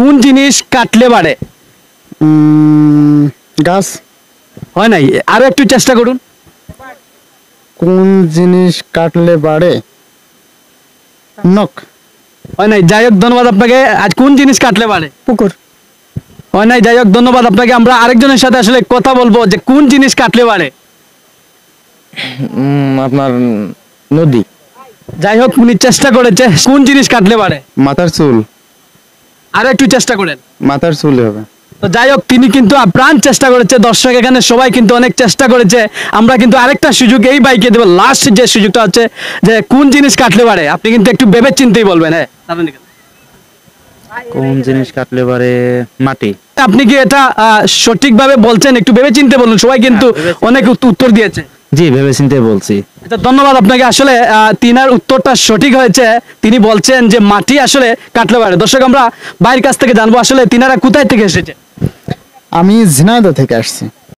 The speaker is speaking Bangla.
কোন জিনিস কাটলে বাড়ে? গাছ। হয় নাই, আরো একটু চেষ্টা করুন। কোন জিনিস কাটলে বাড়ে? নখ। হয় নাই, যাই হোক ধন্যবাদ আপনাকে। আজ কোন জিনিস কাটলে বাড়ে? পুকুর। হয় নাই, যাই হোক ধন্যবাদ আপনাকে। আমরা আরেকজনের সাথে আসলে কথা বলবো যে কোন জিনিস কাটলে বাড়ে। আপনার নদী। যাই হোক উনি চেষ্টা করেছে, কোন জিনিস কাটলে বাড়ে? মাথার চুল। আরো একটু চেষ্টা করেন। মাথার চুল হবে। তো যাই হোক তিনি কিন্তু আপ্রাণ চেষ্টা করেছে, দর্শক এখানে সবাই কিন্তু অনেক চেষ্টা করেছে। আমরা কিন্তু আরেকটা সুযোগ এই বাইকে দেবো, লাস্ট যে সুযোগটা হচ্ছে যে কোন জিনিস কাটলে পারে, আপনি কিন্তু একটু ভেবে চিন্তেই বলবেন। হ্যাঁ কোন জিনিস কাটলে পারে? মাটি। আপনি কি এটা সঠিকভাবে বলছেন? একটু ভেবে চিন্তে বলুন, সবাই কিন্তু অনেক উত্তর দিয়েছে। জি, ভেবে চিন্তে বলছি। আচ্ছা, ধন্যবাদ আপনাকে। আসলে তিনার উত্তরটা সঠিক হয়েছে, তিনি বলছেন যে মাটি আসলে কাটলে পারে। দর্শক আমরা বাইরের কাছ থেকে জানবো আসলে তিনারা কোথায় থেকে এসেছে। আমি ঝিনাইদহ থেকে আসছি।